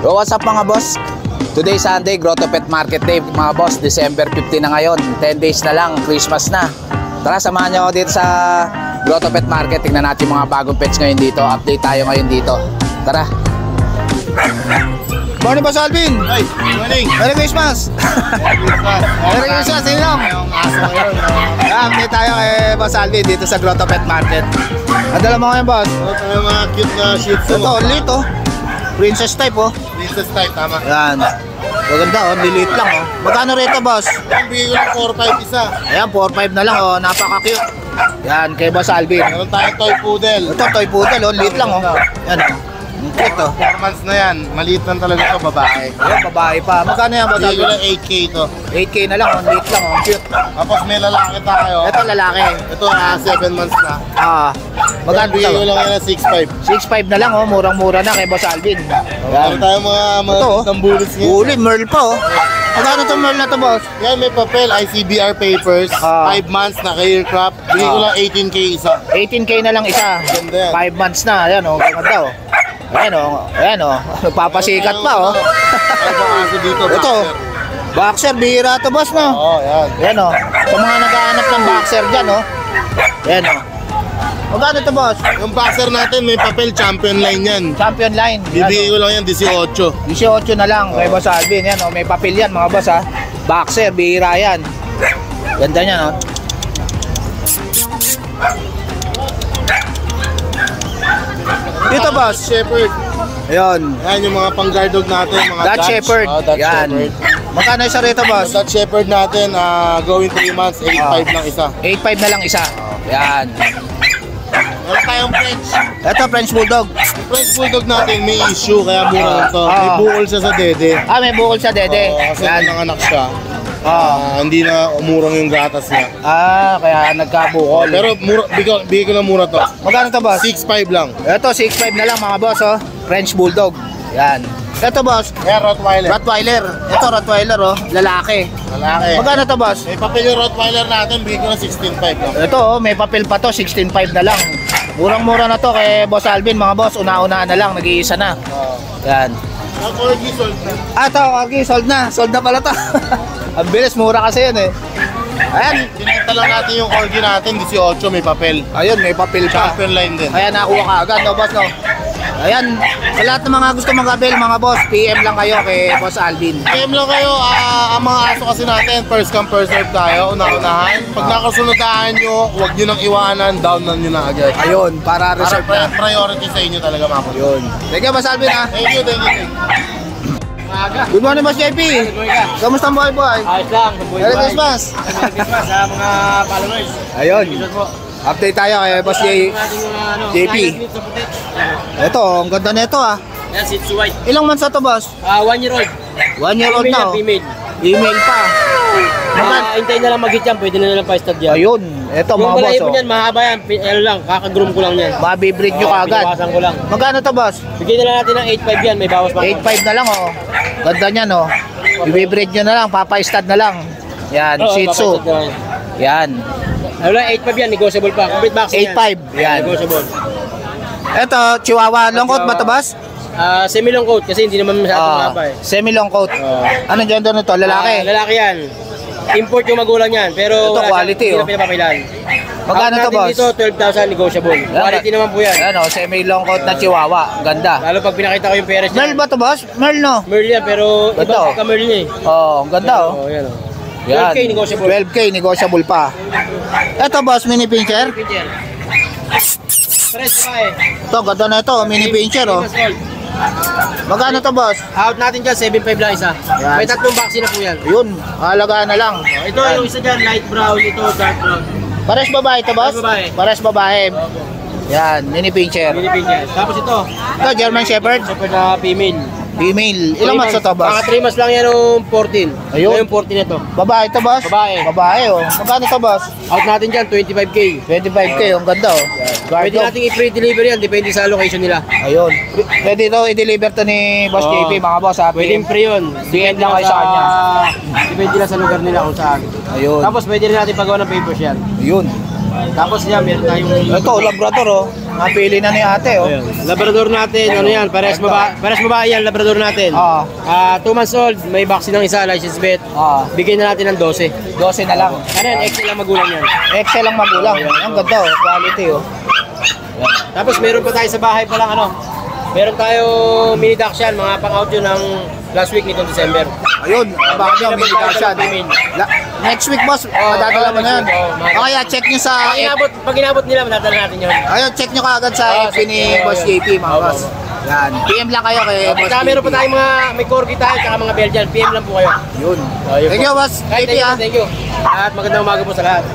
So what's up mga boss? Today Sunday, Grotto Pet Market Day mga boss. December 15 na ngayon, 10 days na lang, Christmas na. Tara, samahan nyo ako dito sa Grotto Pet Market. Tingnan natin mga bagong pets ngayon dito. Update tayo ngayon dito. Tara. Morning Boss Alvin. Hey, morning. Merry Christmas. Merry Christmas, Tinong. Update tayo kay Boss Alvin dito sa Grotto Pet Market. Adala mo ngayon, boss? Ito mga cute na shih tzu. Ito, liit oh. Princess type oh. Princess type, tama. Yan. Maganda oh, lilit lang oh. Magkano rito, boss? Yung bigay ko ng 4-5 isa. Ayan, 4-5 na lang oh. Napaka-cute. Yan, kay Boss Alvin. Meron tayong toy poodle. Ito, toy poodle oh. Liit lang oh. Yan oh. Ang cute oh. 4 months na yan. Maliit lang talaga ito, babae. Ayan, babae pa. Magkano yan, Boss Bigay ko Alvin? ng 8K ito. 8K na lang oh. Liit lang oh. Ang cute. Tapos may lalaki tayo. Ito, lalaki. Ito 7 months na. Magkano Bigay ko ito? lang yan ng 6.5. 6.5 na lang oh. Murang-mura na kay Boss Alvin. Meron tayong mga Ito oh. ng bullets ngayon. Uli, Merl pa oh. Magkano itong Merl na to, boss? Yan, may papel, ICBR papers. 5 months na aircraft. Bigay ko lang 18K isa. 18K na lang isa. Ganda yan. 5 months na. Ayan oh. Ganda oh. Ayan oh. Ayan oh. Nagpapasikat pa oh. Ay, baka aso dito. Ito. Boxer, bihira to, boss, no? Oo, yan. Ayan oh. Sa mga naghahanap ng boxer dyan oh. Ayan oh. Magkano to, boss? Yung boxer natin, may papel champion line yan. Champion line. Bibigay ko lang yan 18. 18 na lang kay Boss Alvin. Yan oh. May papel yan mga boss ha. Boxer, bihira yan. Ganda niya no. Dito, boss. Shepherd. Ayun. Yan yung mga pang-guard dog natin, mga Dutch Shepherd. Oh, Dutch Yan. Shepherd. Magkano isa rito, boss? Yung Dutch Shepherd natin, going 3 months, 8.5 lang isa. 8.5 na lang isa. Yan. Meron tayong French. Ito, French Bulldog. Yung French Bulldog natin may issue, kaya mura lang to. May bukol siya sa dede. May bukol sa dede. Kasi Yan. nanganak siya. Hindi na umurang yung gatas niya. Kaya nagkabukol. Pero bigay ko lang mura to. Magkano to, boss? 6.5 lang. Ito, 6.5 na lang mga boss, oh. French Bulldog. Yan. Ito, boss. Kaya Rottweiler. Rottweiler. Ito, Rottweiler, oh. Lalaki. Lalaki. Magkano to, boss? May papel yung Rottweiler natin, bigay ko lang 16.5 lang. Ito, oh, may papel pa to, 16.5 na lang. Murang-mura na to kay Boss Alvin, mga boss. Una-una na lang, nag-iisa na. Yan. Ang corgi sold na. Ito, okay, sold na. Sold na pala to. Ang bilis, mura kasi yun eh. Ayan. Tinita lang natin yung corgi natin, 18, may papel. Ayun, may papel pa. Champion line din. Kaya nakuha ka agad, no, boss, no? Ayan, sa lahat ng mga gusto mag-avail, mga boss, PM lang kayo kay Boss Alvin. PM lang kayo, ang mga aso kasi natin, first come, first serve tayo, una-unahan. Pag nakasunodaan nyo, huwag nyo nang iwanan, down na nyo na agad. Ayun, para reserve na. Priority sa inyo talaga, mga kuya. Ayun. Thank you, Boss Alvin, ha? Thank you, thank you. Good morning, Boss JP. Kamusta ang buhay? Ayos lang. Merry Christmas. Merry Christmas sa mga followers. Ayun. Update tayo kay Boss JP. Ito, ang ganda nito ah. Yan, Shih Tzu White. Ilang months na to, boss? 1 year old. 1 year old na, oh. Female. Email pa. Hintay na lang mag-hit yan. Pwede na lang pa-stud yan. Ayun, ito Yung mga boss, balay oh. mo yan, mahaba yan. Ano lang, kakagroom ko lang yan. Mabibreed nyo kaagad. Pinawasan ko lang. Magkano to, boss? Bigyan na lang natin ng 8.5 yan. May bawas pa. 8.5 na lang, oh. Ganda niyan, oh. Ibibreed nyo na lang, papa-stud na lang. Yan, Oo, Shih Tzu. papastud na lang. Yan. Ano lang, 8.5 yan. Negotiable pa. Complete vaccine yan. 8.5, yan. Negotiable. Ito, Chihuahua. Long coat ba to, boss? Semi-long coat kasi hindi naman masyadong mahaba eh. Semi-long coat. Anong gender nito? Lalaki? Lalaki yan. Import yung magulang yan. Pero Ito, quality, hindi oh. na pinapapailan. Magkano to, boss? Dito, 12,000 negotiable. Quality naman po yan. Ano, semi-long coat na Chihuahua. Ganda. Lalo pag pinakita ko yung peres niya. Merl ba to, boss? Merl, no? Merl yan, pero Ganda, iba oh. ka Merl niya eh. Ang ganda, oh. Oh, yan oh. Yan. 12K negotiable. 12K negotiable pa. Ito, boss, mini pincher. Pincher. Fresh pa eh. Ito, ganda na ito, mini pincher, oh. Magkano to, boss? Out natin dyan, 7.5 lang isa. Yan. May 3 vaccine na po yan. Yun, halagaan na lang. Ito yung isa dyan, light brown. Ito, dark brown. Pares babae to, boss? Pares babae. Pares babae. Yan, mini pincher. Mini pincher. Tapos ito, Ito, German Shepherd. super na female. Female. Ilang months na to, boss? Mga 3 months lang yan yung 14. Ayun. Yung 14 ito. Babae to, boss? Babae. Babae, oh. Magkano to, boss? Out natin dyan, 25K. 25K, ang ganda, oh. Guard Pwede dog. natin i-free delivery yan, depende sa location nila. Ayun. Pwede ito i-deliver to ni Boss Oo. JP, mga boss, ha? Pwede free yun. DM lang kayo sa kanya. Depende lang sa lugar nila kung saan. Ayun. Tapos pwede rin natin pagawa ng papers yan. Ayun. Tapos yan, meron tayong... Ito, Labrador oh. Napili na ni ate oh. Ayun. Labrador natin, ano yan, pares babae yan, Labrador natin. Oo. 2 months old, may vaccine ng isa, license vet. Oo. Bigyan na natin ng 12. 12 na lang. Ano yan, XL lang magulang yan. Excel lang magulang. Ang ganda oh, quality oh. Tapos meron pa tayo sa bahay pa lang, ano. Meron tayo mini Dachshund, mga pang-out yun ng last week nitong December. Ayun, abang nyo, may Dachshund. Next week boss, madadala mo na yan. O kaya check nyo sa... Pag inabot nila, madadala natin yun. Ayun, check nyo kaagad sa FB ni Boss JP mga boss. Yan, PM lang kayo kay Boss Saka JP. meron pa tayong mga, may corgi tayo, saka mga Belgian. PM lang po kayo. Yun. Thank you boss JP ah. Thank you. At magandang umaga po sa lahat.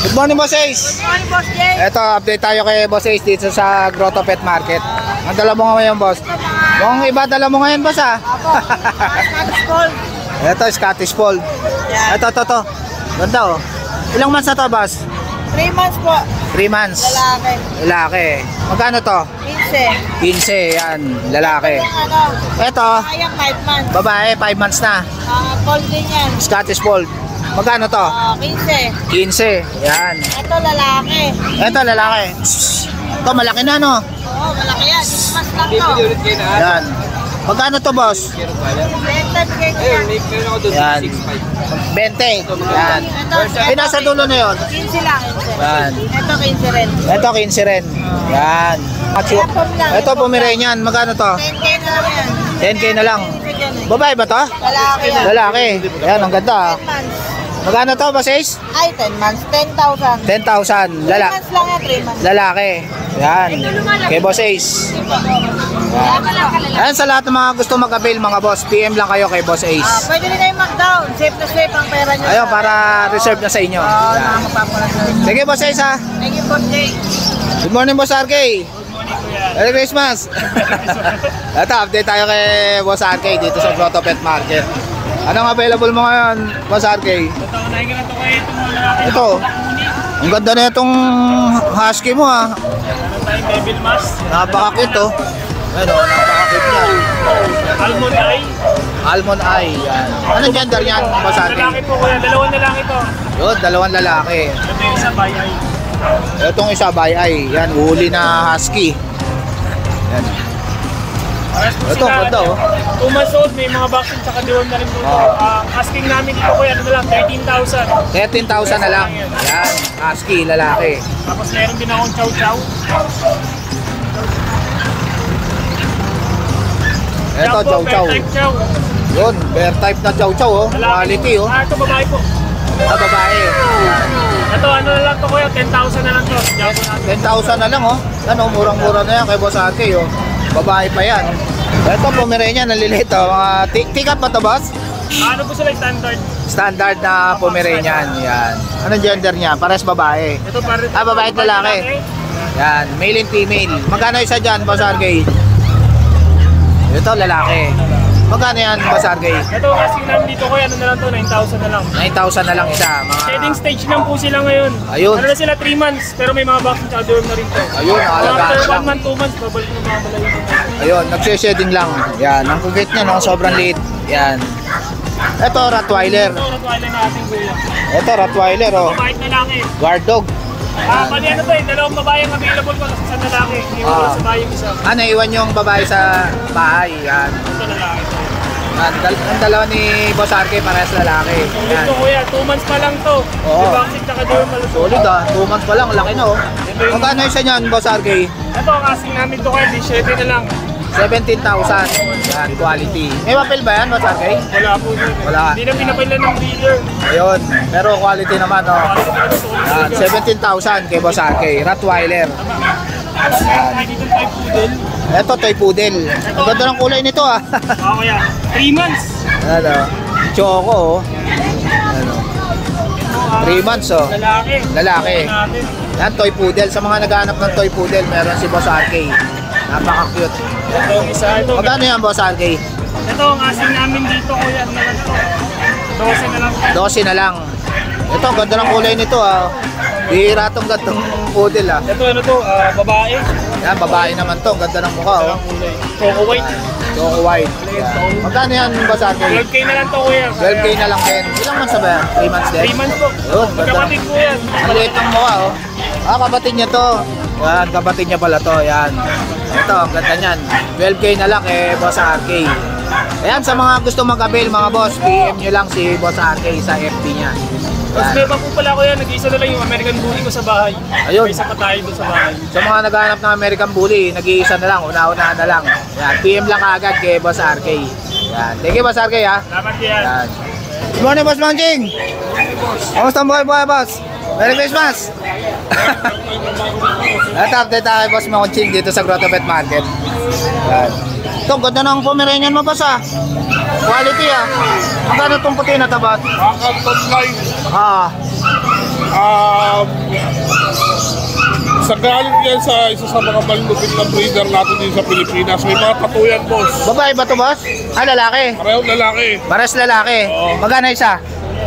Good morning Boss Ace. Good morning, Boss Jay. Ito, update tayo kay Boss Ace dito sa Grotto Pet Market. Ang dala mo ngayon boss? Kung iba dala mo ngayon boss ah. Scottish Fold. Ito, Scottish Fold. Ito. Ganda oh. Ilang months na to boss? 3 months po. 3 months. Lalaki. Lalaki. Magkano to? 15. 15, yan. Lalaki. Yung ano, Ito, kayang 5 months. babae, 5 months na. Fold din yan. Scottish Fold. Magkano to? 15. 15. Yan. Ito lalaki. Ito, lalaki. Ito, malaki na no? Oo, malaki yan. 6 months lang to. Yan. Magkano to boss? 10K ko yan. Yan. 20. Yan. Eh, nasa dulo na yun. 15 lang. 15. Yan. Ito 15 rin. Ito, 15 rin. Yan. Ito, Pomeranian. Magkano to? 10K na lang yan. 10K na lang. 15 yan eh. Babae ba to? Lalaki yan. Lalaki. Yan, ang ganda. 10 months. Magkano to, boss Ace? Ay, 10 months. 10,000. 10,000. 3 months lang yan. 3 months. Lalaki. Yan. Kay Boss Ace. Ayan sa lahat ng mga gusto mag-avail mga boss, PM lang kayo kay Boss Ace. Pwede rin kayo mag-down. Safe na safe ang pera nyo. Ayun, para reserve na sa inyo. Oo, Yan. nakakapapalasan. Sige Boss Ace ha. Thank you, Boss Jay. Good morning Boss RK. Merry Christmas. Ito, update tayo kay Boss RK dito sa Grotto Pet Market. Anong available mo ngayon, Boss RK? Ito. Ang ganda na itong husky mo ha. Napaka-cute oh. Ano, napaka-cute niya. Almond eye. Almond eye. Yan. Anong gender niyan, Boss RK? Lalaki po kuya, dalawang lalaki to. Yun, dalawang lalaki. Ito yung isa by eye. Itong isa by eye. Yan, huli na husky. Yan. Pares po Ito, sila, ganda oh. 2 months old, may mga vaccine tsaka diwan na rin po. Asking namin dito kuya, ano na lang, 13,000. 13,000 na lang. Yan, husky, lalaki. Tapos meron din akong chow chow. Ito, chow chow. Type chow. Yun, bear type na chow chow oh. Quality oh. Ito babae po. Sa babae. Ito ano na lang to kuya, 10,000 na lang to. Diyan po natin. 10,000 na lang oh. Ano, murang-mura na yan kay Boss RK oh. Babae pa yan. Ito, Pomeranian, naliliit oh. Mga tick-up ba to boss? Ano po sila standard? Standard na Pomeranian. Yan. Anong gender niya? Pares babae. Ito para Babae at lalaki. Yan, male and female. Magkano isa dyan, Boss RK? Ito, lalaki. Magkano yan, Boss RK? Ito asking namin dito kuya, ano na lang to, 9,000 na lang. 9,000 na lang isa. Shedding stage lang po sila ngayon. Ayun. Ano na sila 3 months, pero may mga vaccine tsaka dorm na rin to. Ayun, nakalagaan After lang. 1 month, 2 months, babalik na mga malayo. Ayun, nagsisheding lang. Yan, ang kugit niya, no? Sobrang liit. Yan. Ito, Rottweiler. Ito, natwala na ating kuya. Ito, Rottweiler, oh. Mabait na lang eh. Guard dog. Bali ano to eh, dalawang babae ang available ko sa lalaki. Iwan sa bahay yung isa. Ah, naiwan yung babae sa bahay. Yan. Ito lalaki. Ang dalawa ni Boss RK, parehas lalaki. Yan. Ito kuya, 2 months pa lang to. Oo. May vaccine tsaka dorm malusog. Solid ah, 2 months pa lang, laki na oh. Magkano isa niyan, Boss RK? Ito ang asking namin to kuya, 17 na lang. 17,000. Yan, quality. May papel ba yan, Boss RK? Wala po. Wala. Hindi na pinapailan ng breeder. Ayun, pero quality naman oh. Yan, 17,000 kay Boss RK. Rottweiler. Ay, dito tayo poodle. Ito, toy poodle. Ang ganda ng kulay nito ah. Oo kuya, 3 months. Ano? Choco oh. Ano? 3 months oh. Lalaki. Lalaki. Natin. Yan, toy poodle. Sa mga naghahanap ng toy poodle, meron si Boss RK. Napaka-cute. Ito ang isa. Ito. Magkano yan, Boss RK? Ito ang asking namin dito kuya. Ano na lang to? 12 na lang. 12 na lang. Ito, ang ganda ng kulay nito ah. Bihira tong gantong poodle ah. Ito ano to, babae. Yan, babae naman to. Ang ganda ng mukha oh. Choco white. Choco white. Yan. Magkano yan Boss RK? 12K na lang to kuya. 12K na lang din. Ilang months na ba yan? 3 months din? 3 months po. Yun, ganda ng... Magkapatid po yan. Ang liit ng mukha oh. Ah, kapatid niya to. Yan, kapatid niya pala to. Yan. Ito, ang ganda niyan. 12K na lang eh, Boss RK. Ayan, sa mga gusto mag-avail mga boss, PM nyo lang si Boss RK sa FB niya. Tapos Yan. meron po pala kuya, nag-iisa na lang yung American Bully ko sa bahay. Ayun. May isa pa tayo doon sa bahay. Sa mga naghahanap ng American Bully, nag-iisa na lang, una-unahan na lang. Yan, PM lang agad kay Boss RK. Yan. Thank you, Boss RK ha. Salamat yan. Yan. Good morning, Boss Manjing. Kamusta ang buhay, boss? Merry Christmas! At update tayo, Boss Manjing, dito sa Grotto Pet Market. Yan. Ito, ganda ng Pomeranian mo, boss ah. Quality ah. Magkano itong puti na tabat? Top line. Ah, Sa galing yan sa isa sa mga malulupit na breeder natin din sa Pilipinas. May mga tatuyan, boss. babae ba ito, boss? Ah, lalaki. Parehong lalaki. Pares lalaki. Oo. Magkano isa?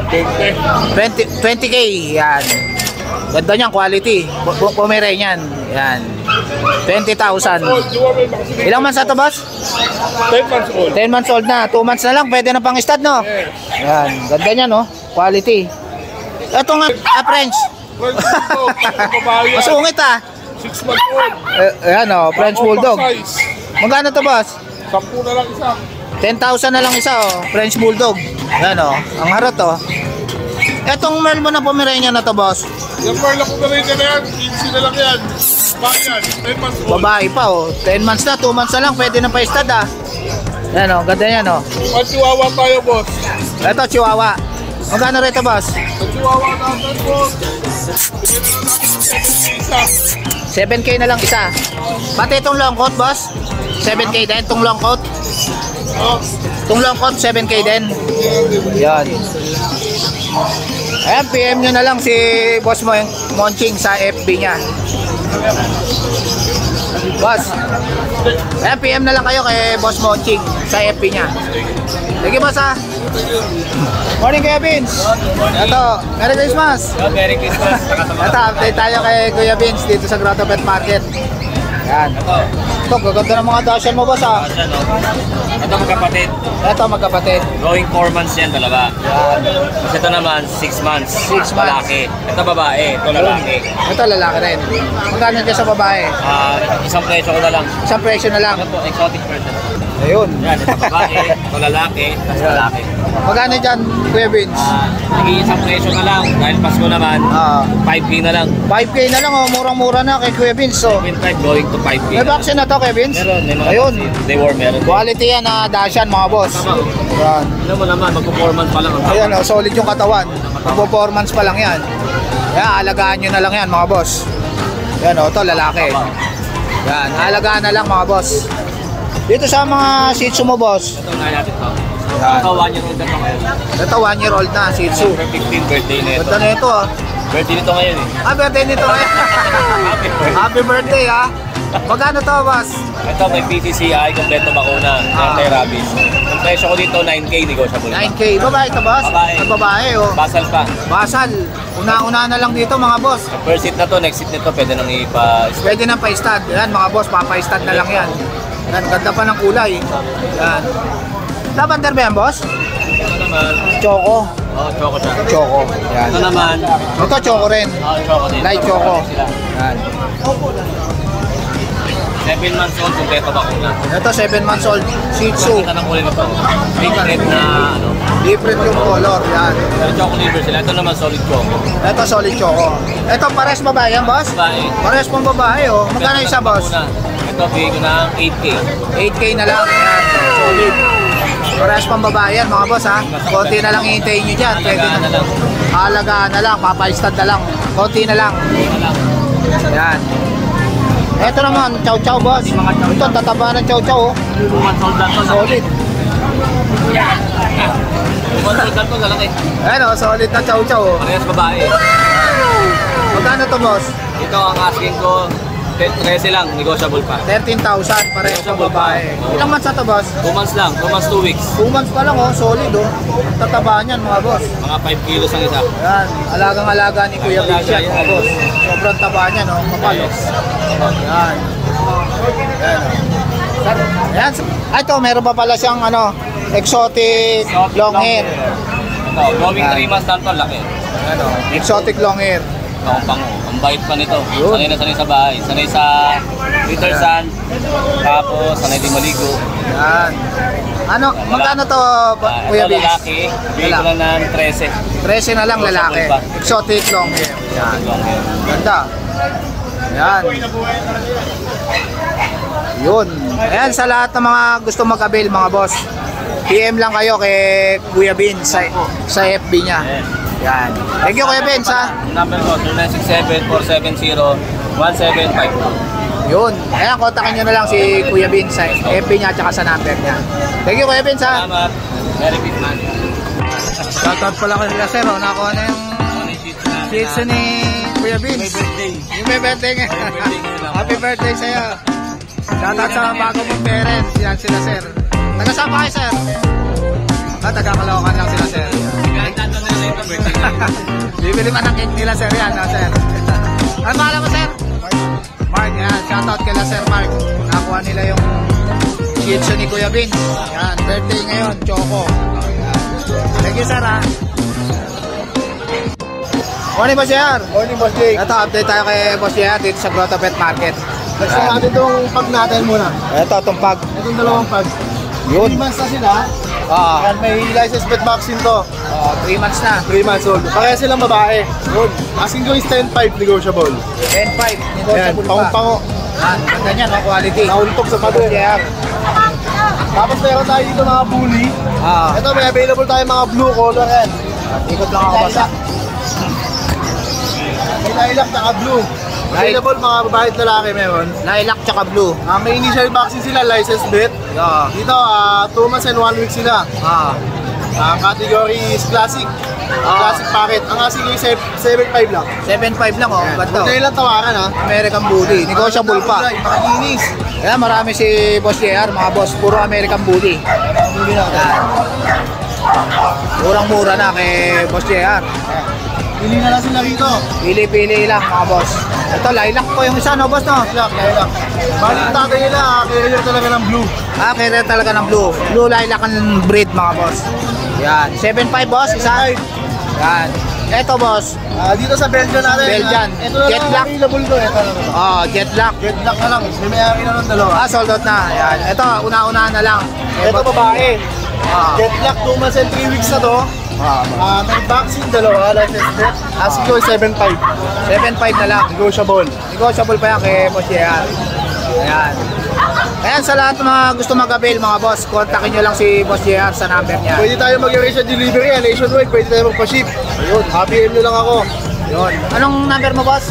20. 20K. Yan. Ganda niyan, quality. Pomeranian. Yan. 20,000. Old, di ba may vaccine? Ilang months na ito, boss? 10 months old. 10 months old na. 2 months na lang. Pwede na pang stud, no? Yes. Yan. Ganda niya, no? Quality. Ito nga, French. French Bulldog. Babae yan. Masungit, ah. 6 months old. Ayan, oh. French Bulldog. Size. Magkano to, boss? 10 na lang isa. 10,000 na lang isa, oh. French Bulldog. Ayan, oh. Ang harot, oh. Etong Merl mo na Pomeranian na to, boss. Yung Merl ako na rin na yan. 15 na lang yan. Bayan. 10 months old. Babae pa, oh. 10 months na, 2 months na lang. Pwede na pa-stud, ah. Ayan, oh. Ganda yan, oh. Ang chihuahua tayo, boss. Ito, Chihuahua. Magkano rito, boss? Ang chihuahua natin, boss. Bigyan na lang natin ng 7 isa. 7K na lang isa. Pati itong long coat, boss. 7K din, itong long coat. Oh, Itong long coat, 7K din. Yan. Ayan, PM nyo na lang si Boss Monching sa FB niya. Boss. Ayan, PM na lang kayo kay Boss Monching sa FB niya. Sige, boss ha. Morning, Kuya Vince. Ito, Merry Christmas. Merry Christmas. Ito, update tayo kay Kuya Vince dito sa Grotto Pet Market. Yan. Ito, gaganda ng mga dasyan mo, boss ha. Ito magkapatid. Ito, magkapatid. Going 4 months yan, dalawa. Kasi ito naman, 6 months. 6 months. Lalaki. Ito babae, ito lalaki. Ito, lalaki rin. Magkano dyan sa babae? Isang presyo ko na lang. Isang presyo na lang. Ito po, exotic person. Ayun. Yan, ito babae, ito lalaki, tapos lalaki. Magkano dyan, Kuya Vince? Nag-iisang presyo na lang. Dahil Pasko naman, 5K na lang. 5K na lang, oh. Murang-mura na kay Kuya Vince. So, 7.5 going to 5K. may vaccine na to, Kuya Vince? Meron, may mga Ayun. vaccine. They were meron. Quality yan na dasyan, mga boss. Tama. Yan. Alam mo naman, magpo-4 pa lang. Ayan, oh, solid yung katawan. Performance pa lang yan. Yan, alagaan nyo na lang yan, mga boss. Yan, oh, to lalaki. Yan, alagaan na lang, mga boss. Dito sa mga Shih Tzu mo, boss. Ito na natin to. Yan. Ito, 1 year old na to ngayon. Ito, 1 year old na, Shih Tzu. 15 birthday na ito. Ganda na ito, ah. Birthday nito ngayon eh. Birthday nito ngayon. Happy birthday. Happy birthday, ha. Magkano to, boss? Ito may PCCI, kompleto bakuna, anti-rabies. Ang presyo ko dito, 9K, negotiable. 9K. Babae ito, boss? Babae. Babae, oh. Basal pa. Basal. Una-una na lang dito, mga boss. Ang first seat na to, next seat nito, pwede nang ipa... Pwede nang pa-stud. Yan, mga boss, papa-stud na lang yan. Yan, ganda pa ng kulay. Yan. Lavender ba yan, boss? Ito naman, Choco. oh, choco siya. Choco. Yan. Ito naman, Ito, choco rin. oh, choco din. Light choco. Sila. Yan. 7 months old, kompleto bakuna. Ito, 7 months old. Shih Tzu. Kita ng kulay nito. Big red na, ano. Different yung color. Yan. Pero choco liver sila. Ito naman solid choco. Ito, solid choco. Ito, pares babae yan, boss? Babae. Pares pong babae, oh. Magkano isa, boss? Bakuna. Ito, bigay ko na 8K. 8K na lang. Yan. Solid. Pares pang babae yan, mga boss, ha? Konti na lang hihintayin nyo dyan. Pwede Alagaan na lang. Alagaan na lang. Papa-stud na lang. Konti na lang. Ito lang. Yan. Ito naman, chow-chow, boss. Ito, tataba ng chow-chow, oh. 2 months old lang to. Solid. 2 months old lang to, lalaki. Ayan, oh, solid na chow-chow, oh. Parehas babae. Magkano to, boss? Ito ang asking ko, 13 lang, negotiable pa. 13,000 pareho sa babae. Ilang months na to, boss? 2 months lang, 2 months 2 weeks. 2 months pa lang, oh. Solid, oh. Tataba niyan, mga boss. Mga 5 kilos ang isa. Yan, alagang-alaga ni Kuya Big yan, mga boss. Sobrang taba niyan, oh. Kapal, oh. Yan. Yan, oh. Yan. Ay, ito, meron pa pala siyang, ano, exotic long hair. Ito, going 3 months na ito, laki. Ano, exotic long hair. Ang pango, ang bait pa nito. Yun. Sanay na sanay sa bahay, sanay sa Peter San, tapos sanay din maligo. Yan. Ano, magkano to, Kuya Ito Big? lalaki, bigay ko lang ng 13. 13 na lang lalaki. Exotic long hair. Yan. Long hair. Ganda. Yan. Yun. Ayan, sa lahat ng mga gusto mag-avail, mga boss, PM lang kayo kay Kuya Bin sa FB niya. Yan. Thank you, Kuya Bin, sa Number ko, 0967-470-1752. yun. Ayan, kontakin nyo na lang si Kuya Bin sa FB niya at saka sa number niya. Thank you, Kuya Bin, sa Salamat. Merry Christmas. shoutout pala ko nila, sir. Nakuha na yung shih ni Kuya Bin. Yung may birthday nga. Happy birthday sa'yo. Shoutout sa bago mong parents. Yan sila, sir. Taga saan pa kayo, sir? Taga Caloocan lang sila, sir. Bibili man ang cake nila, sir. Yan, sir. Ano pangalan mo, sir? Mark. Yan. Shoutout kila, Sir Mark. Nakuha nila yung shih tzu ni Kuya Bin. Yan. Birthday ngayon. Choco. Yan. Thank you, sir, ha. Morning, Boss JR. Morning, Boss Jake. Ito, update tayo kay Boss JR dito sa Grotto Pet Market. Gusto natin itong pag natin muna. Ito, itong pag. Itong dalawang pag. Yun. 3 months na sila. Ah, Yan, may license pet vaccine to. 3 months na. 3 months old. Pareha silang babae. Good. Asking ko is 10.5 negotiable. 10.5. Yan, Negotiable pa. pango-pango. Yan, ganda niya, no? Quality. Nauntok sa Boss pader. JR. Tapos meron tayo dito mga bully. Ah, Ito, may available tayo mga blue color yan. ikot lang ako, boss. May lilac na blue. Available mga babae at lalaki meron. Lilac tsaka blue. May initial vaccine sila, license vet. Yeah. Dito, 2 months and 1 week sila. Ah, Category is classic. Classic packet. Ang asking ko is 7.5 lang. 7.5 lang, oh. Huwag Ganda. na ilang tawaran ha. American Bully. Negotiable pa. Makinis. Kaya marami si Boss JR, mga boss. Puro American Bully. Yan. Murang-mura na kay Boss JR. Pili na lang sila rito. Pili-pili lang, mga boss. Ito, lilac po yung isa, no, boss, no? Lilac. Bali yung tatay nila, carrier talaga ng blue. Ah, kaya talaga ng blue. Blue lilac ang breed, mga boss. Yan. 7.5, boss, isa. Yan. Ito, boss. Dito sa Belgian natin. Belgian. Ito na Jet lang black. available to. Ito na lang. Oh, jet black. Jet black na lang. May mayari na ng dalawa. Ah, sold out na. Yan. Ito, una-una na lang. Ito babae. Ah. Jet black 2 months and 3 weeks na to. May vaccine dalawa. License vet. Asking ko is 7.5. 7.5 na lang. Negotiable. Negotiable pa yan kay Boss JR. Ayan. Ayan, sa lahat ng mga gusto mag-avail, mga boss, kontakin nyo lang si Boss JR sa number niya. Pwede tayo mag-arrange sa delivery. Nationwide. Pwede tayo magpa-ship. Ayun. PM nyo lang ako. Yun. Anong number mo, boss?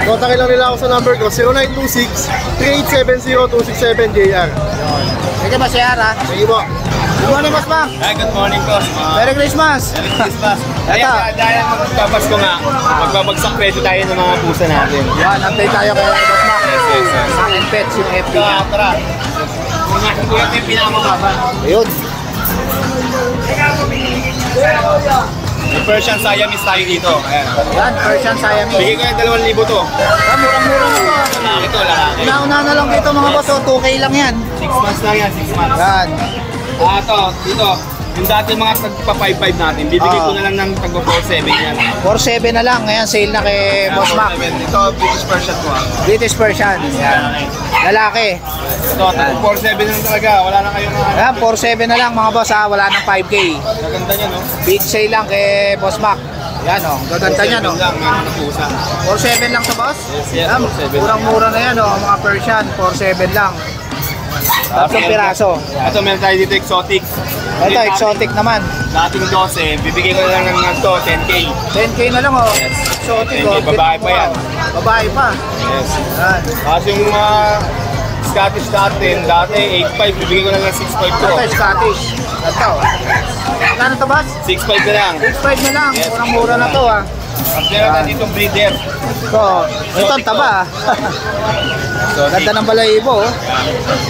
Kontakin lang nila ako sa number ko. 0926-3870-267-JR. Sige, Boss JR, ha? Sige po. Good morning, Boss Mac. Hi, good morning po. Merry Christmas. Merry Christmas. Ito. Dahil magpapas ko nga, magbabagsak presyo tayo ng mga pusa natin. Yan, update tayo kay Boss Mac. Yes. Mac and Pets, yung FB niya. Tara. Kung ito yung pinakamababa. Ayun. Yung Persian Siamese tayo dito. Ayan. Yan, Persian Siamese. Bigay ko yung 2,000 to. Ah, murang-mura na to. Lalaki to, lalaki. Una-una na lang dito, mga boss. 2K lang yan. 6 months lang yan, 6 months. Yan. Dito. Yung dati mga tagpa 5.5 natin, bibigay ko na lang ng tagpa 4.7 yan. 4.7 na lang. Ngayon, sale na kay Boss Mac. Ito, British Persian ko. British Persian. Yan. Lalaki. Ito, tagpa 4.7 na lang talaga. Wala na kayong Ayan, 4.7 na lang, mga boss, ha. Wala nang 5K. Gaganda niya, no? Big sale lang kay Boss Mac. Yan, oh. Gaganda niya, no? 4.7 lang, may mga pusa. 4.7 lang sa boss? Yes, Yan, 4.7. murang-mura na yan, oh. Mga Persian, 4.7 lang. Tatlong piraso. Ito, meron tayo dito exotic. Ito, exotic naman. Dating 12, bibigay ko na lang ng 10K. 10K na lang, oh. Yes. Exotic, 10K, oh. babae pa yan. Babae pa. Yes. Yan. Tapos yung mga Scottish natin, dati 8.5, bibigay ko na lang 6.5 to. Ito, Scottish. Ito. Magkano to, boss? 6.5 na lang. 6.5 na lang. Yes. Murang-mura na to, ha. At meron tayo ditong breeder. So, ito ang taba. Ganda ng balahibo.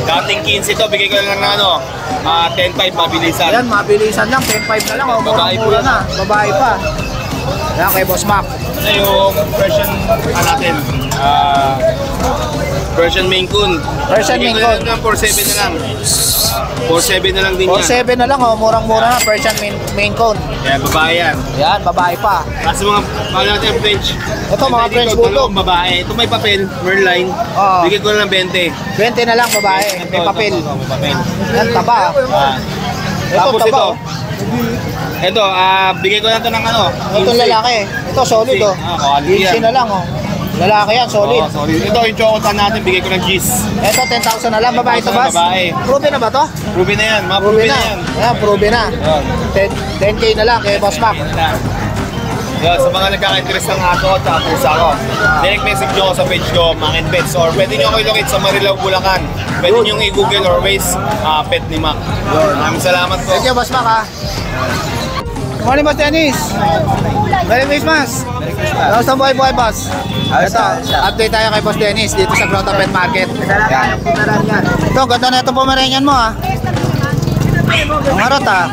Dating 15 to, bigay ko lang ng 10.5 mabilisan. Ayan, mabilisan lang. 10.5 na lang. Babae po Mura yun. na. Babae pa. Ayan, kay Boss Mac. Ano yung version natin? Version Maine Coon. Version Bigay Maine ko Coon. lang ng 4.7 na lang. 4.7 na lang din yan. 4.7 na lang, murang-mura na. Persian main cone. Kaya babae yan. Ayan, babae pa. Kasi mga paano natin French. Ito, mga Dito, French Bulldog. dalawang babae. Ito may papel, Merline. Oo. Bigay ko lang ng 20. 20 na lang, babae. May papel. May papel. Ayan, taba. Tapos taba, ito. oh. Ito, bigay ko lang ito ng Ito lalaki. Ito, solid, oh. quality 15 yan. na lang, oh. Lalaki yan, solid. Sorry. Ito yung chokotan natin, bigay ko ng G's. Ito, 10,000 na lang. Babae ito, 10,000 Bas? babae. Proven na ba to? Ruby na yan, mga Proven Ruby na. na yan. Ayan, proven na. Yan. 10K na lang kay Boss Mac. Yan, sa mga nagkaka-interest ng ato at pusa ko, direct message nyo ako sa page ko, Mac & Pets, or pwede nyo ako i-locate sa Marilao, Bulacan. Pwede nyo i-google or Waze, Pet ni Mac. Maraming salamat po. Thank you, Boss Mac, ha. Good morning, Boss Dennis. Merry Christmas. Kamusta ang buhay-buhay, Boss? Ito, update tayo kay Boss Dennis dito sa Grotto Pet Market. Yan. Ito, ganda na itong Pomeranian mo, ha. Ang harot, ha.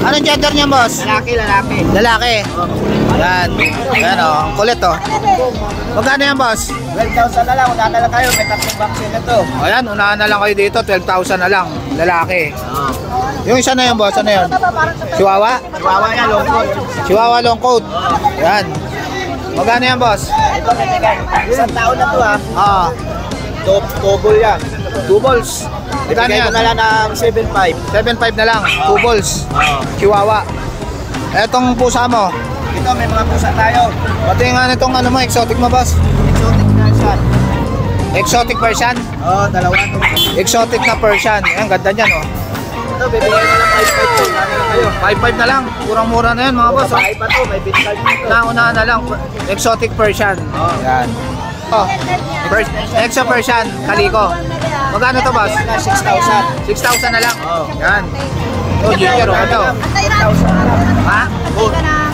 Anong gender niya, Boss? Lalaki. Lalaki. Yan. Yan, oh. Ang kulit, oh. Magkano yan, Boss? 12,000 na lang. Wala na lang kayo. May tatlong vaccine na to. Ayan, unahan na lang kayo dito. 12,000 na lang. Lalaki. Yung isa na yan, Boss. Ano yan? Chihuahua? Chihuahua yan, long coat. Chihuahua long coat. Yan. Magkano yan, Boss? Ito, may tigay. Isang taon na to, ha. Ah, Double yan. two balls. Magkano Bigay yan? ko na lang ng 7,500. 7.5 na lang. Two balls. Chihuahua. Etong pusa mo. Ito, may mga pusa tayo. Pati nga nitong ano mo, exotic mo, Boss. Exotic na siya. Exotic Persian. Oo, dalawa to. Exotic na Persian. Ayan, ganda niyan, oh. Ito, bibigay ko lang 5,500. Wala na lang kayo. 5.5 na lang. Kurang-mura na yan, mga boss. Oh. Babae pa to, may bitcard dito. Nauna na lang. Exotic Persian. Yan. Oh, Exo Persian, Kaliko. Magkano to, boss? 6,000. 6,000 na lang. Yan. Oh, ginger, oh. Ito. Ha?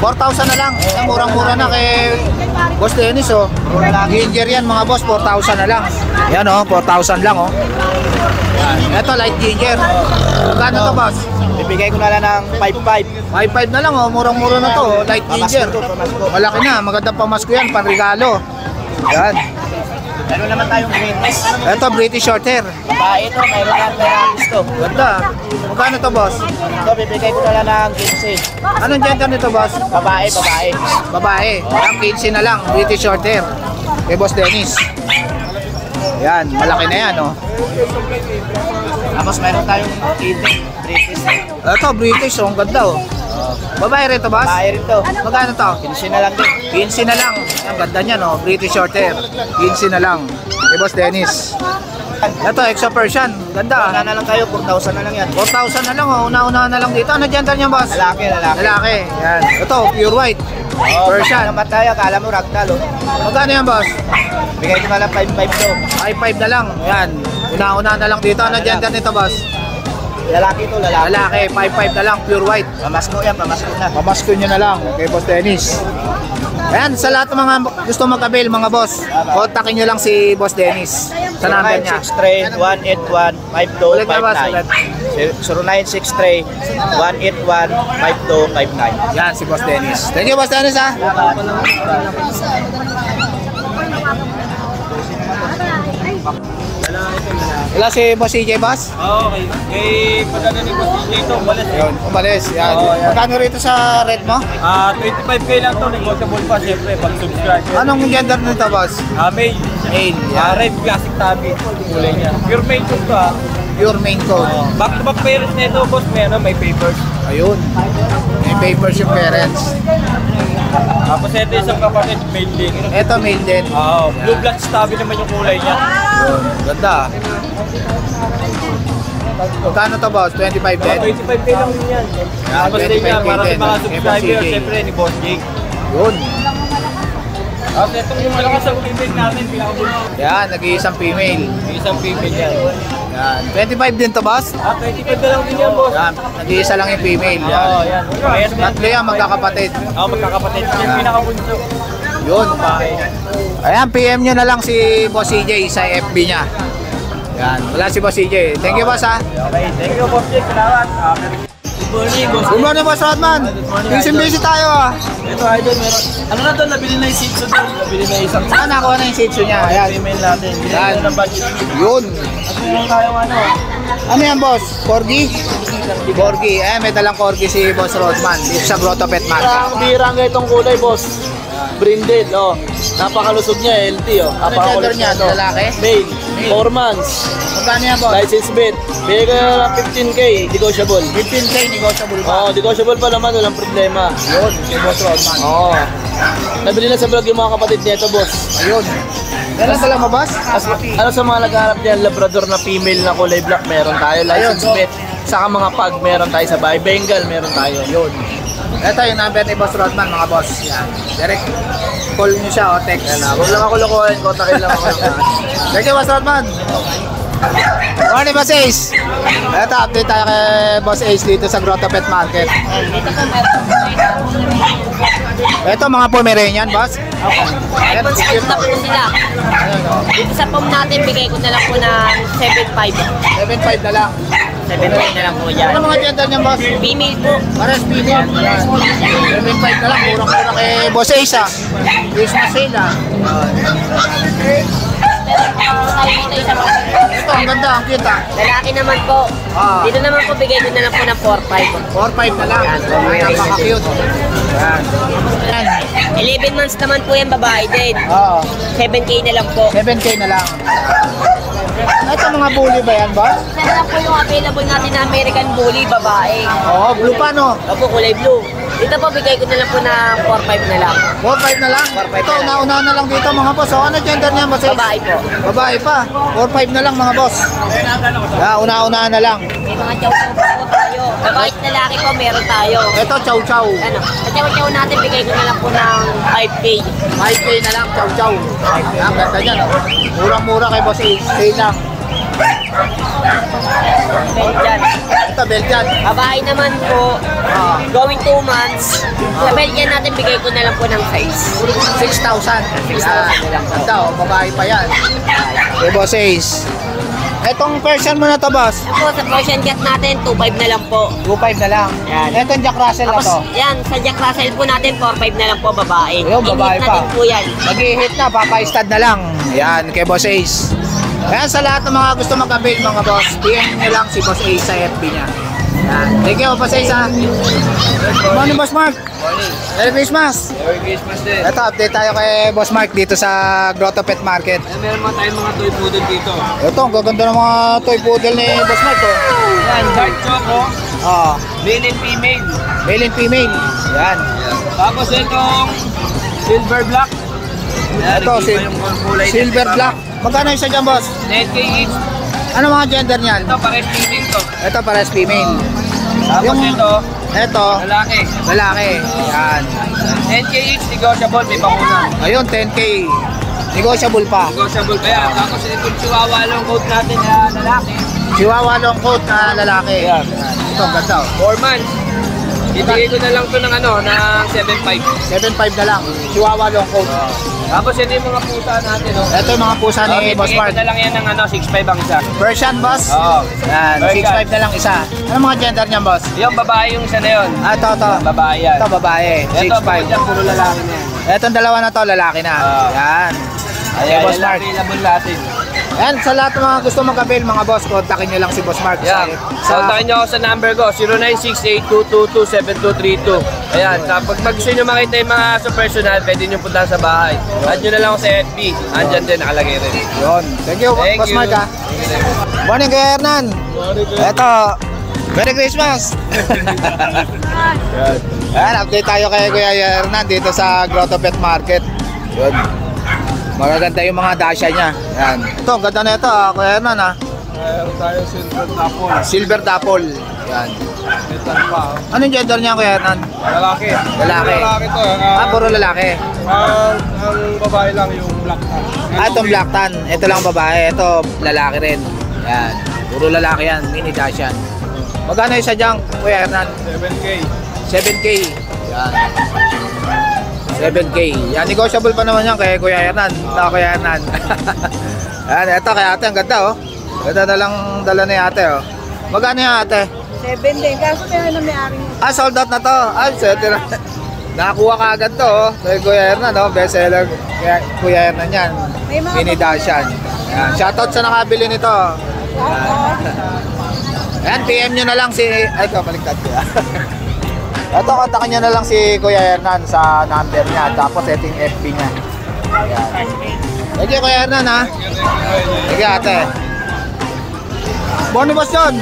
4,000 na lang. Yan, murang-mura na kay Boss Dennis, oh. Ginger yan, mga boss. 4,000 na lang. Yan, oh. 4,000 lang, oh. Ito, light ginger. Magkano to, boss? Bibigay ko na lang ng 5,500. 5.5 na lang, oh. Murang-mura na to, oh. Light ginger. Pamasko to, pamasko. Malaki na. Magandang pamasko yan. Panregalo. Yan. Ano naman tayong British? Ito, British Shorthair. Babae to, mayroon lang therapist to. Ganda. Magkano to, boss? Ito, bibigay ko na lang ng 15. Anong gender nito, boss? Babae, babae. Babae. Ang 15 na lang. British Shorthair. Kay Boss Dennis. Yan. Malaki na yan, oh. Tapos mayroon tayong British. Ito, British. Oh. Ang ganda, oh. Babae rin to, boss? Babae rin to. Magkano to? 15 na lang din. 15 na lang. Ang ganda niya, no? British Shorthair. 15 na lang. Kay Boss Dennis. Ito, Exo Persian. Ganda, Wala ah. na lang kayo, 4,000 na lang yan. 4,000 na lang, oh. Una-una na lang dito. Ano gender niya, boss? Lalaki, lalaki. Lalaki. Yan. Ito, pure white. Oh, Persian. naman tayo, akala mo ragdoll, oh. Magkano yan, boss? Bigay ko na lang 5,500 to. 5.5 na lang. Yan. Una-una na lang dito. Ano gender nito, boss? Lalaki to, lalaki. Lalaki. 5.5 na lang. Pure white. Pamasko yan, pamasko na. Pamasko nyo na lang. Kay Boss Dennis. Ayan, sa lahat ng mga gusto mag-avail, mga boss, kontakin nyo lang si Boss Dennis sa number niya. 0963-181-5259. Ulit na, boss, ulit. 0963-181-5259. Yan, si Boss Dennis. Thank you, Boss Dennis, ha. Wala si Boss CJ, boss? Okay. Pagkano ni Boss dito, umalis Yun, umalis. Yan. Oo, yan. Magkano rito sa red mo? 25k lang to, negotiable pa syempre pag subscribe. Anong gender nito, boss? Male. Male. Red classic tabi. Kulay niya. Pure main to to Pure main code. Back to back parents nito, boss, may papers. Ayun. May papers yung parents. Tapos ito isang kapatid, male din. Ito, male din. Blue black tabi naman yung kulay niya. Yun. Ganda. Magkano to, boss? 25 din? 25k lang din yan. Tapos din yan, 25K para sa din. mga Kay Boss subscriber, CJ. syempre ni Boss Jake. Yun. Tapos itong yung malakas ang female natin, pinakabulo. Yan, nag-iisang female. Isang female yan. Yan. 25 din to, boss? 25 na lang din yan, boss. Yan. Nag-iisa lang yung female. Yan. Oo, yan. Tatlo yan, magkakapatid. Oo, magkakapatid. Yung pinakabunso. Yun. Ayan, PM nyo na lang si Boss CJ sa FB niya. Yan. Wala si Boss CJ. Thank you, boss, ha? Okay, thank you, boss Jake. Salamat. Good morning, boss. Good morning, boss Rodman. Busy tayo, ah. Ito, idol, meron. Ano na to? Nabili na yung Shih Tzu doon. Nabili na isang Saan nakuha na yung Shih Tzu niya? Ayan. female natin. Bili Yan. na ng budget. Yun. At meron tayong ano. Ano yan, boss? Corgi? Corgi. Eh, may dalang Corgi si Boss Rodman dito sa Grotto Pet Market. Ang bihira nga itong kulay, boss. Brinded, oh. Napakalusog niya, LT, oh. Ano gender niya? Lalaki? Male. 4 months. Magkano yan, boss? License bet. Bigay ka na ng 15K, negotiable. 15K, negotiable pa. Oo, negotiable pa naman, walang problema. Yun, si Boss Rodman. Oo. Nabili na sa vlog yung mga kapatid nito, boss. Ayun. Kailan dala mo, boss? Ano sa mga naghahanap niyan, Labrador na female na kulay black, meron tayo. License bet. Saka mga pag, meron tayo sa bahay. Bengal, meron tayo. Yun. Ito yung number ni Boss Rodman, mga boss. Yan. Direct call nyo siya o text. Yan na, huwag lang ako lokohin, kontakin lang ako. Thank you, Boss Rodman. Morning, Boss Ace. Ito, update tayo kay Boss Ace dito sa Grotto Pet Market. Dito po meron Ito, mga Pomeranian, boss. Red Bull Sports na po sila. Dito sa pom natin, bigay ko na lang po ng 7.5. 7.5 na lang. 7.5 na lang po yan. Ano mga gender niyan, boss? Female po. Pares female. 7.5 na lang. Murang-mura kay Boss Ace, ah. Christmas sale, ah. Tayo dito isa po. Ito, ang ganda, ang cute, ah. Lalaki naman po. Ah. Dito naman po, bigay ko na lang po ng 4.5. 4.5 na lang. Ay, napaka-cute. Yan. Yan. 11 months naman po yan, babae din. Oo. 7K na lang po. 7K na lang. Ito, mga bully ba yan, boss? Isa na lang po yung available natin na American Bully, babae. Oo, blue pa, no? Opo, kulay blue. Dito po, bigay ko na lang po ng 4.5 na lang. 4.5 na lang. 4.5 Ito, na lang. una na lang dito, mga boss. O, ano gender niya, boss? Babae po. Babae pa. 4.5 na lang, mga boss. Yeah, una na lang. May mga chow-chow po tayo. Babae at lalaki po, meron tayo. Ito, chow chow. Ano, sa chow-chow natin, bigay ko na lang po ng 5K. 5K na lang, chow chow. Ang ganda niyan, oh. Murang-mura kay boss. Stay lang. Belgian. Ito, Belgian. Babae naman po, going 2 months. Sa Belgian natin, bigay ko na lang po ng 6. 6,000. 6,000 lang po. Ganda, oh. Babae pa yan. Kay boss Ace. Etong version mo na to, boss. Ako, sa Persian cat natin, 2.5 na lang po. 2.5 na lang. Yan. Etong Jack Russell na Tapos, to. yan, sa Jack Russell po natin, 4.5 na lang po, babae. Ayun, babae Inhit pa. na din po yan. Mag-i-hit na, papa-stud na lang. Yan, kay Boss Ace. Kaya sa lahat ng mga gusto mag-avail, mga boss, PM nyo lang si Boss Ace sa FB niya. Yan. Thank you, Boss Ace, ha. Good morning, Boss Mark. Merry Christmas. Merry Christmas din. Ito, update tayo kay Boss Mark dito sa Grotto Pet Market. Meron mga tayong mga toy poodle dito. Ito, ang gaganda ng mga toy poodle ni Boss Mark, oh. Yan, dark choco, Ah, male and female. male and female. Yan. Tapos itong silver black. Yan, Ito, iba yung kulay niya, silver diba? black. Magkano isa dyan, boss? 10K each. Ano mga gender niyan? Ito, pares female to. Ito, pares female. Tapos Yung- ito, Ito, lalaki. lalaki. Yan. 10K each, negotiable, may bakuna. Ayun, 10K. Negotiable pa. Negotiable pa yan. Tapos itong chihuahua long coat natin na lalaki. Chihuahua long coat na lalaki. Ayan. Ito, ang ganda, oh. 4 months. Ibigay ko na lang to ng ng 7.5. 7.5 na lang. Chihuahua long coat. Tapos ito yung mga pusa natin, oh. Ito yung mga pusa ni Boss Bibigay Mark. ko na lang yan ng 6.5 ang isa. Persian, boss? Oo. Yan, Persian. 6.5 na lang isa. Ano mga gender niyan, boss? Yung babae yung isa na yun. Ah, ito. Babae yan. Ito, babae. Ito, 6.5. dyan, puro lalaki na yan. Etong dalawa na to, lalaki na. Yan. Ayan, Boss yan Mark. available natin. Yan, sa lahat ng mga gusto mag-avail, mga boss, kontakin nyo lang si Boss Mark. Yan. Kontakin nyo ako sa number ko, 0968-222-7232. Ayan, kapag gusto nyo makita yung mga sa personal, pwede nyo punta sa bahay. Add nyo na lang ako sa FB. Andyan din, nakalagay rin. Yun. Thank you, Thank Boss you. Mark, ha. Morning, Kuya Hernan. Ito, Merry Christmas. Yan, update tayo kay Kuya Hernan dito sa Grotto Pet Market. Yun. Magaganda yung mga dasha niya. Yan. Ito, ang ganda na ito, Kuya Hernan, ha. Meron tayo silver tapon. Silver Dapple. Yan. Metal pa. Anong gender niya, Kuya Hernan? Lalaki. Lalaki. Lalaki to. Puro lalaki. Ang babae lang yung black tan. Itong black tan. Ito lang babae. Ito, lalaki rin. Yan. Puro lalaki yan, mini Dachshund. Magkano isa dyan, Kuya Hernan? 7K. 7K. Yan. 7K. Yan, negotiable pa naman yan kay Kuya Hernan. Kuya Hernan. Yan, ito kay ate, ang ganda oh. Ganda na lang dala ni ate oh. Magkano yan ate? 7 din. Kaso kaya na may-ari. Sold out na to. Swerte na. Nakakuha ka agad to oh. Kay Kuya Hernan oh. Best seller Kuya Hernan yan. Mini Dachshund. Yan. Shoutout sa nakabili nito. Ayan, PM nyo na lang si... Ay, kapaliktad ko. Ito, kontakin nyo na lang si Kuya Hernan sa number niya. Tapos, ito yung FB niya. Ayan. Thank you, Kuya Hernan, ha? Thank you, ate. Morning, Boss John.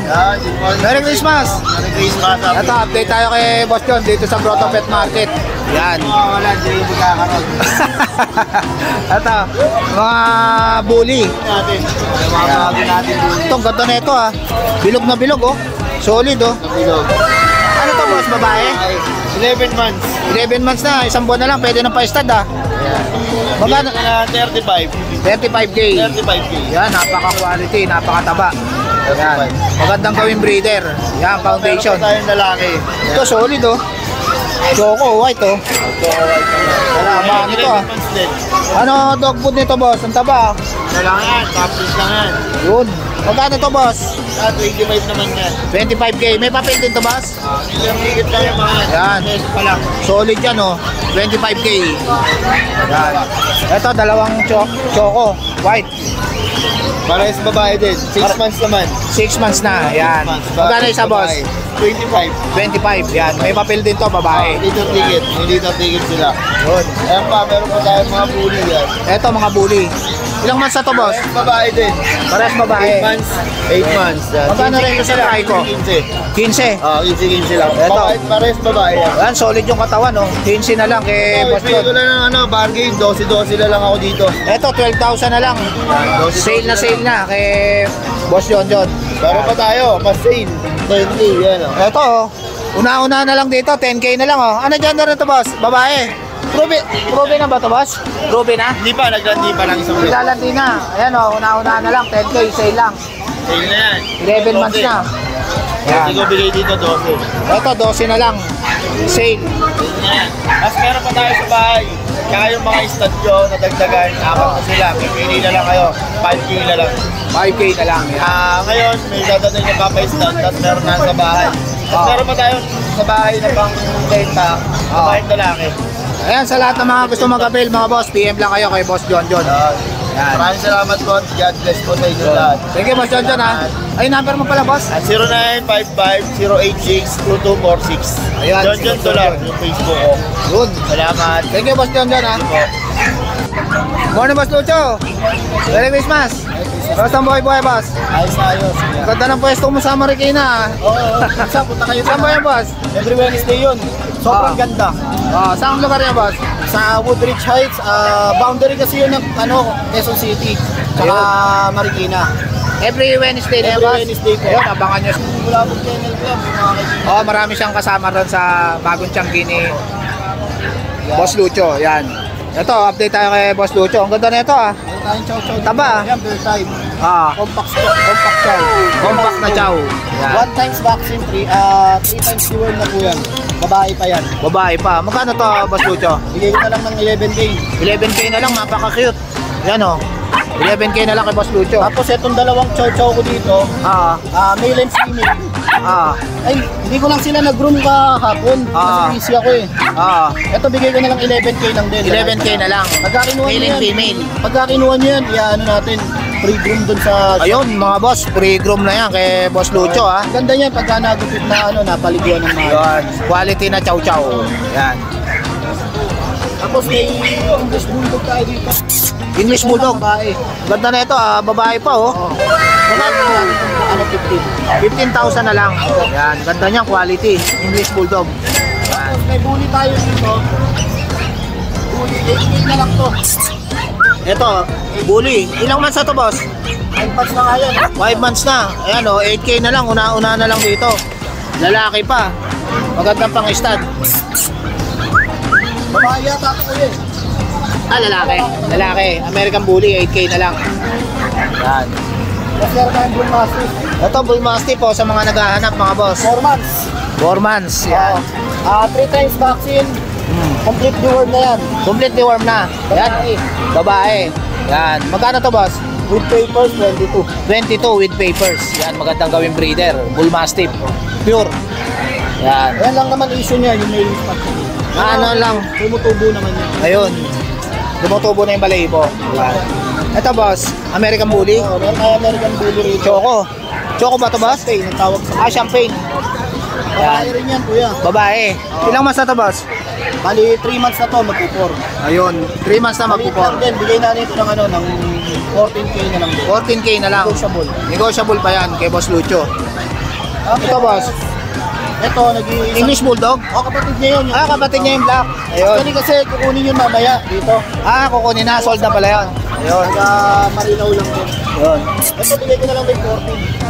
Merry Christmas. Merry Christmas. Ito, update tayo kay Boss John dito sa Grotto Pet Market. Yan. Wala, hindi yung magkakaroon. Ito, mga bully. Natin. Mga bago natin. Ito, ang ganda na ito, ha? Bilog na bilog, oh. Solid, oh. Bilog. Ano to, boss? Babae? 11 months. 11 months na, isang buwan na lang, pwede na pa-stud ah. Magkano? 35. 35K. 35K. Yan, napaka-quality, napakataba. Yan. Magandang gawing breeder. Yan, foundation. Meron pa tayong lalaki. Ito, solid oh. Choco, white oh. Wala, ba nito ah. 11 months din. Ano dog food nito, boss? Ang taba. Lalaki yan. Tapos lang yan. Yun. Magkano to, boss? 25 naman yan. 25K. May papel din to, boss? Ilang higit lang yung mga Yan. pa lang. Solid yan oh. 25K. Yan. Ito, dalawang choco, white. Parehas babae din. 6 months naman. 6 months na. Yan. Magkano isa, boss? 25. 25. Yan. May papel din to, babae. Dito ticket. Hindi dito ticket sila. Yun. Ayan pa, meron pa tayong mga bully yan. Ito, mga bully. Ilang months na to, boss? Parehas babae din. Parehas 8 babae. months. 8 months. Yan. Magkano rin ito sa lakay ko? 15. 15. 15 lang. Ito. Parehas babae yan. Yan, solid yung katawan, no? 15 na lang kay Boss Ibigay ko John. lang ng bargain. 12 na lang ako dito. Ito, 12,000 na lang. Sale na kay Boss John. Meron pa tayo. Mas sale. 20. Yan o. Ito, oh. Una-una na lang dito, 10K na lang, oh. Ano dyan na rin to, boss? Babae. Ruby na ba to, boss? Ruby na? Hindi pa. Naglandi pa lang isang ulit. Ilalandi na. Ayan, oh. Una-una na lang, 10K, sale lang. Sale na yan. 11 months na. Hindi ko bigay dito 12. Ito, 12 na lang. Sale. Mas meron pa tayo sa bahay. Kaya yung mga estadyo na dagdagan, apat na sila. Pipili na lang kayo. 5K na lang. 5K na lang. Yan. Ngayon, may dadating yung papa-stand, tapos meron na sa bahay. At meron pa tayo sa bahay na pang benta, sa bahay lalaki. Ayan, sa lahat ng mga gusto mag-avail, mga boss, PM lang kayo kay Boss John. Yan. Maraming salamat po. God bless po sa inyo lahat. Thank you, Boss John, ha. Ay, number mo pala, boss. At 0955-086-2246. Ayan, John Dolar, yung Facebook ko. Good. Salamat. Thank you, Boss John, ha. Morning, Boss Lucho. Merry Christmas. Basta ang buhay-buhay, boss. Ayos na ayos. Ganda ng pwesto mo sa Marikina, ha. Oo, isa, punta kayo Saan ba yan, boss? Every Wednesday yun. Sobrang ganda. Saan ang lugar yan, boss? Sa Woodridge Heights, boundary kasi yun ng Quezon City, tsaka Marikina. Every Wednesday na yan, Every boss. Wednesday po. Ayun, abangan nyo. Mula po Kennel Club, yung mga kaibigan. Marami siyang kasama ron sa bagong tiyanggi ni Boss Lucho. Yan. Ito, update tayo kay Boss Lucho. Ang ganda na ito, ha. Meron tayong chow-chow. Taba. Yan, bear type. Compact chow. Compact na chow. Yan. 1 times vaccine, 3 times reward na po yan. Babae pa yan. Babae pa. Magkano to, Boss Lucho? Bigay ko na lang ng 11K. 11K na lang, napaka-cute. Yan, oh. 11K na lang kay Boss Lucho. Tapos itong dalawang chow-chow ko dito, male and female. Ay, hindi ko lang sila nag-groom kahapon. Kasi busy ako eh. Ito bigay ko na lang 11K lang din. 11K na lang. Pagka kinuha Male niyo and yan, female. Pagka kinuha niyo yan, iaano natin, free groom dun sa... Ayun, mga boss, pre-groom na yan kay Boss Lucho, ha. Ganda niyan pagka nagupit na napaliguan ng mga. Yan. Quality na chow-chow. Yan. Tapos may English Bulldog tayo dito. English Bulldog. Babae. Ganda na ito, babae pa, oh. Ano, 15. 15,000 na lang. Yan, ganda niyan, quality. English Bulldog. Tapos may bully tayo dito. Bully, 8K na lang to. Ito, bully. Ilang months na to, boss? 5 months na nga yan. 5 months na. Ayan, oh, 8K na lang. Una-una na lang dito. Lalaki pa. Magandang pang-stud. Babae yata ako yun. Lalaki. Lalaki. American Bully, 8K na lang. Yan. Tapos meron tayong Bull Mastiff. Ito, Bull Mastiff po sa mga naghahanap mga boss. 4 months. 4 months, yan. 3 times vaccine. Complete deworm na yan. Complete deworm na. Yan, babae. Yan, magkano to boss? With papers, 22. 22 with papers. Yan, magandang gawing breeder. Bull Mastiff. Pure. Yan. Ayan lang naman issue niya, yung male spot. Ano lang. Tumutubo naman yun. Ayun. Tumutubo na yung balahibo. Yan. Ito boss, American Bully. Meron tayo American Bully rito. Choco. Choco ba to boss? Champagne, ang tawag sa Champagne. babae rin yan, kuya. Babae. Ilang months na to boss? Bali, 3 months na to, magpupor. Ayun, 3 months na Maliit magpupor. lang din, bigay na nito ng ano, ng 14K na lang din. 14K na lang. Negotiable. Negotiable pa yan kay Boss Lucho. Ito boss, Ito, nag-iisang... English Bulldog. Kapatid niya yun. Kapatid niya yung black. Ayun. Actually kasi kukunin yun mamaya dito. Kukunin na, sold na pala yan. Ayun. Marinaw lang din. Ayun. Ito, bigay ko na lang din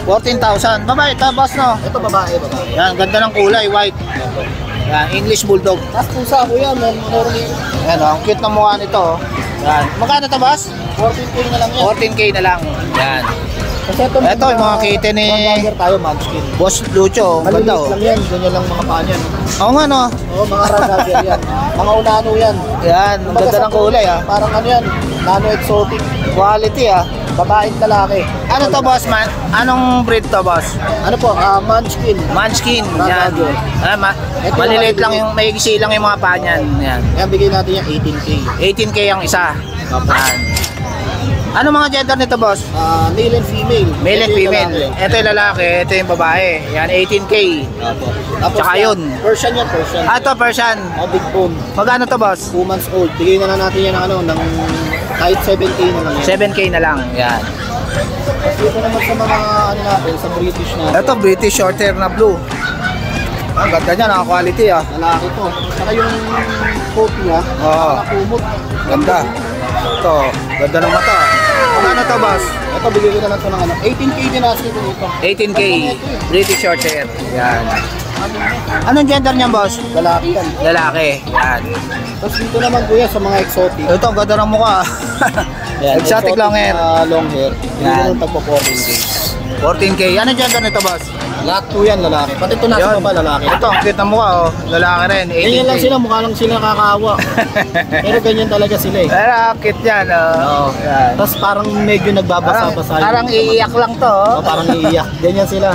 14,000. Babae, ito boss no. Ito, babae. Yan, ganda ng kulay, white. Yan, English Bulldog. Tapos pusa ko yan, meron din. Yan, ang cute ng mukha nito. Yan. Magkano ito boss? 14K na lang yan. 14K na lang. Yan. Kasi ito, yung mga kitten ni tayo, Munchkin. Boss Lucho. Malinis Ganda oh. lang yan, ganyan lang mga paa niyan. Oo nga no. Oo, mga ragagger yan. Mga unano yan. Yan, ang ganda ng kulay ah. Parang ano yan, nano exotic. Quality ah. Babaeng lalaki. Ano to boss man? Anong breed to boss? Ano po, Munchkin. Munchkin. Yan. Maliliit lang yung, maigsi lang yung mga paa niyan. Yan. Yan, bigay natin yung 18K. 18K ang isa. Yan. Ano mga gender nito boss? Male and female. Male and Ito yung female. lalaki. Ito yung lalaki, ito yung babae. Yan, 18K. Tapos Tsaka yan, yun. Persian yan, Persian. Ito, Persian. Big bone. Magkano to boss? 2 months old. Bigay na lang natin yan ng ano, ng kahit 7K na lang yan. 7K na lang. Yan. Tapos dito naman sa mga ano natin, sa British na. Ito, British Shorthair na blue. Ang ganda niya, naka-quality ah. Lalaki to. Saka yung coat niya, Oo. nakumot. Ganda. Ito, ganda ng mata. Magkano to boss? Ito, bigay ko na lang ito ng ano. 18K din natin ito dito. 18K. British Shorthair. Yan. Anong gender niyan boss? Lalaki yan. Lalaki. Yan. Tapos dito naman kuya sa mga exotic. Ito, ang ganda ng mukha. Exotic long hair. Long hair. Bigay Yan. ko ng tagpo 14K. 14K. Anong gender nito boss? Lahat po yan lalaki. Pati ito nasa Yun. baba lalaki. Ito, ang cute ng mukha oh. Lalaki rin. 18K. Ganyan lang sila, mukha lang sila nakakaawa. Pero ganyan talaga sila eh. Pero cute yan oh. Yan. Tapos parang medyo nagbabasa-basa. Parang iiyak lang to oh. Parang iiyak. Ganyan sila.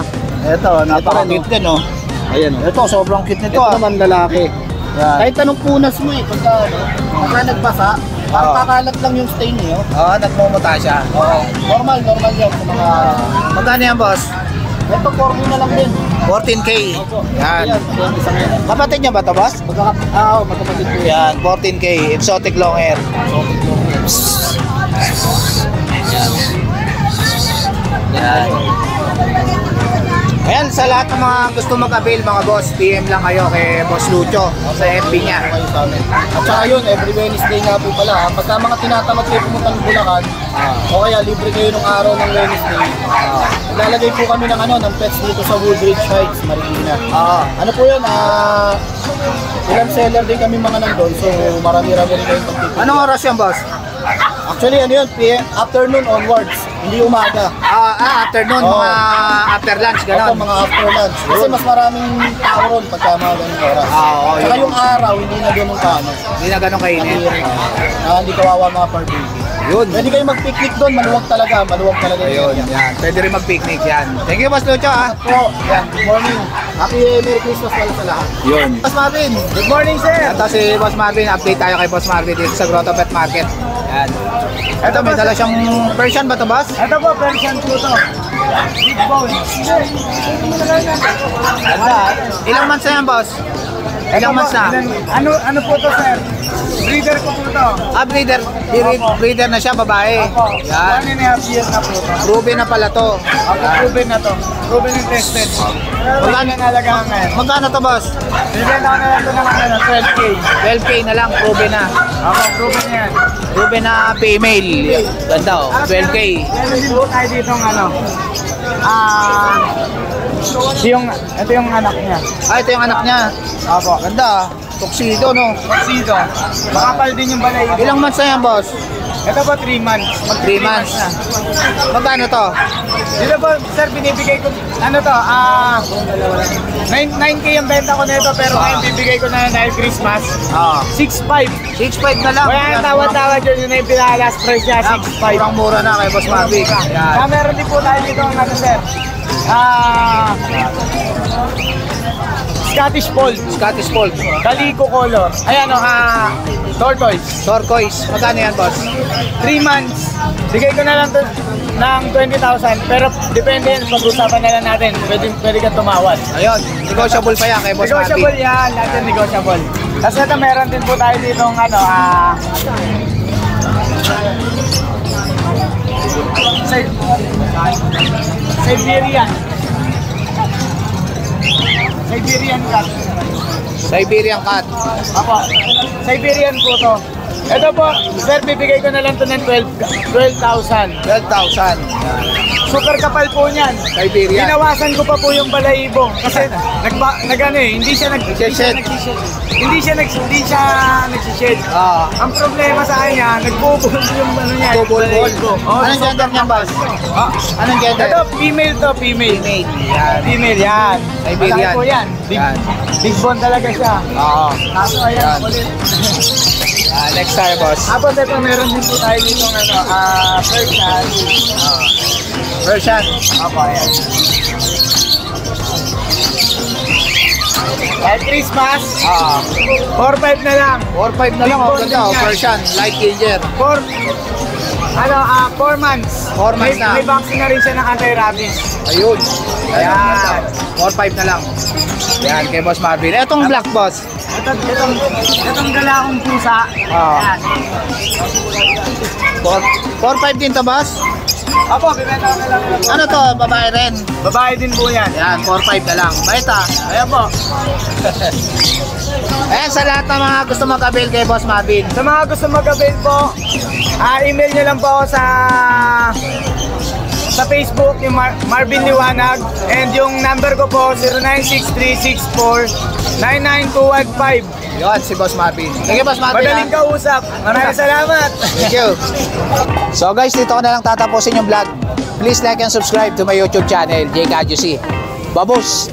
Ito, napaka-cute din oh. Ayan o. Ito, sobrang cute nito Ito ah. naman lalaki. Yan. Kahit anong punas mo eh, pagka nagbasa, parang Oo. kakalat lang yung stain niyo. Oo, nagmumuta siya. Oo. Normal yan sa mga... Magkano yan boss? Ito, 40 na lang din. 14K. Yan. Ayan, isang yan. Kapatid niya ba ito boss? Magkapatid ko yan. Yan, 14K. Exotic long hair. Yan. Ayan, sa lahat ng mga gusto mag-avail mga boss, PM lang kayo kay Boss Lucho sa FB niya. Kayo sa amin. At saka yun, every Wednesday nga po pala. Ha. Pagka mga tinatamad kayo pumunta ng Bulacan, o kaya libre kayo nung araw ng Wednesday, lalagay po kami ng ng pets dito sa Woodridge Heights, Marikina. Ano po yun, ilang seller din kami mga nandun, so marami-rami rin kayong pagtitigil. Anong oras yan boss? Actually, ano yun, afternoon onwards, hindi umaga. Afternoon, Oo. mga after lunch, Ito, gano'n. mga after lunch. Kasi mas maraming tao ron pagka mga ganung oras. Oo, Saka yun. yung araw, hindi na ganun kaano. Hindi na gano'n kainit. Hindi kawawa mga per baby. Yun. Pwede kayo mag-picnic doon, maluwag talaga yung Ayun, area. yan. Pwede rin mag-picnic yan. Thank you Boss Lucho ah. Po, yan, good morning. Happy Merry Christmas pala sa lahat. Yun. Boss Marvin, good morning sir. Ito si Boss Marvin, update tayo kay Boss Marvin dito sa Grotto Pet Market. Yan. Ito, may dala siyang Persian ba ito, boss? Ito po, Persian po to. Big bone. Ganda. Ilang months na yan, boss? Ilang months na? Ano po to sir? Breeder ko po to. Breeder. Breeder na siya, babae. Yan. 1.5 years na po to. Proven na pala to. Proven na to. Proven and tested. Magkano nalagaan ngayon? Magkano to, boss? Bigyan ako na lang ito ng 12K. 12K na lang, proven na. Proven yan. Proven na female. Ganda oh, 12K. Meron din po tayo dito ng ito yung anak niya. Ito yung anak niya. Ganda. Tuxedo, no? Tuxedo. Makapal din yung balay. Ilang months na yan, boss? Ito po 3 months. 3 months. Magkano to? Dito po, sir, binibigay ko, ano to, 9K yung benta ko nito, pero ngayon bibigay ko na dahil Christmas. 6.5. 6.5 na lang. Kaya tawad-tawad yun na yung pinaka-last price niya, 6.5. Murang-mura na kay Boss Marvin. Yan. Meron din po tayo dito ang ano, sir. Scottish Fold. Scottish Fold. Calico color. Ayan o, tortoise. Turquoise. Magkano yan, boss? 3 months. Bigay ko na lang to ng 20,000. Pero depende yan, pag-usapan na lang natin. Pwede ka tumawad. Ayun. Negotiable pa yan kay Boss Marvin. Negotiable yan, natin negotiable. Tapos ito meron din po tayo dito ng ano, Siberian. Siberian cat. Siberian cat. Apo. Siberian po to. Ito po, sir, bibigay ko na lang to ng 12,000. 12,000. Super kapal po niyan. Siberian. Ginawasan ko pa po yung balahibo kasi hindi siya Nagsished. hindi siya nagsished. Ang problema sa kanya, nagbubol yung ano niya. Bubol-bol. Anong gender niya, boss? Anong gender? Ito, female to, female. Yan. Female yan. Siberian. Malaki po yan. Yan. Big bone talaga siya. Oo. Kaso ayan, Yan. ulit. Next tayo, boss. Tapos ito, meron din po tayo dito ng Persian. Persian. Apo, ayan. Kahit Christmas, 4-5 na lang. 4-5 na lang. Big Ang bone ganda. din yan. Persian. Light ginger. 4 months. 4 months na. May vaccine na rin siya ng anti-rabies. Ayun. Ayan. 4-5 na lang. Yan, kay Boss Marvin. Etong black, boss. Itong galakong pusa. Ayan. 4-5 din to, boss? Apo, bibenta ko na lang. Ano to? Babae rin. Babae din po yan. Yan, 4-5 na lang. Baita. Ayan po. Ayan, sa lahat ng mga gusto mag-avail kay Boss Marvin. Sa mga gusto mag-avail po, email nyo lang po ako sa Facebook, yung Marvin Liwanag. And yung number ko po, 096364-99215. Yun, si Boss Marvin. Thank you, Boss Marvin. Madaling kausap. Maraming salamat. Thank you. So guys, dito ko na lang tatapusin yung vlog. Please like and subscribe to my YouTube channel, J. Gadjusi. Babos!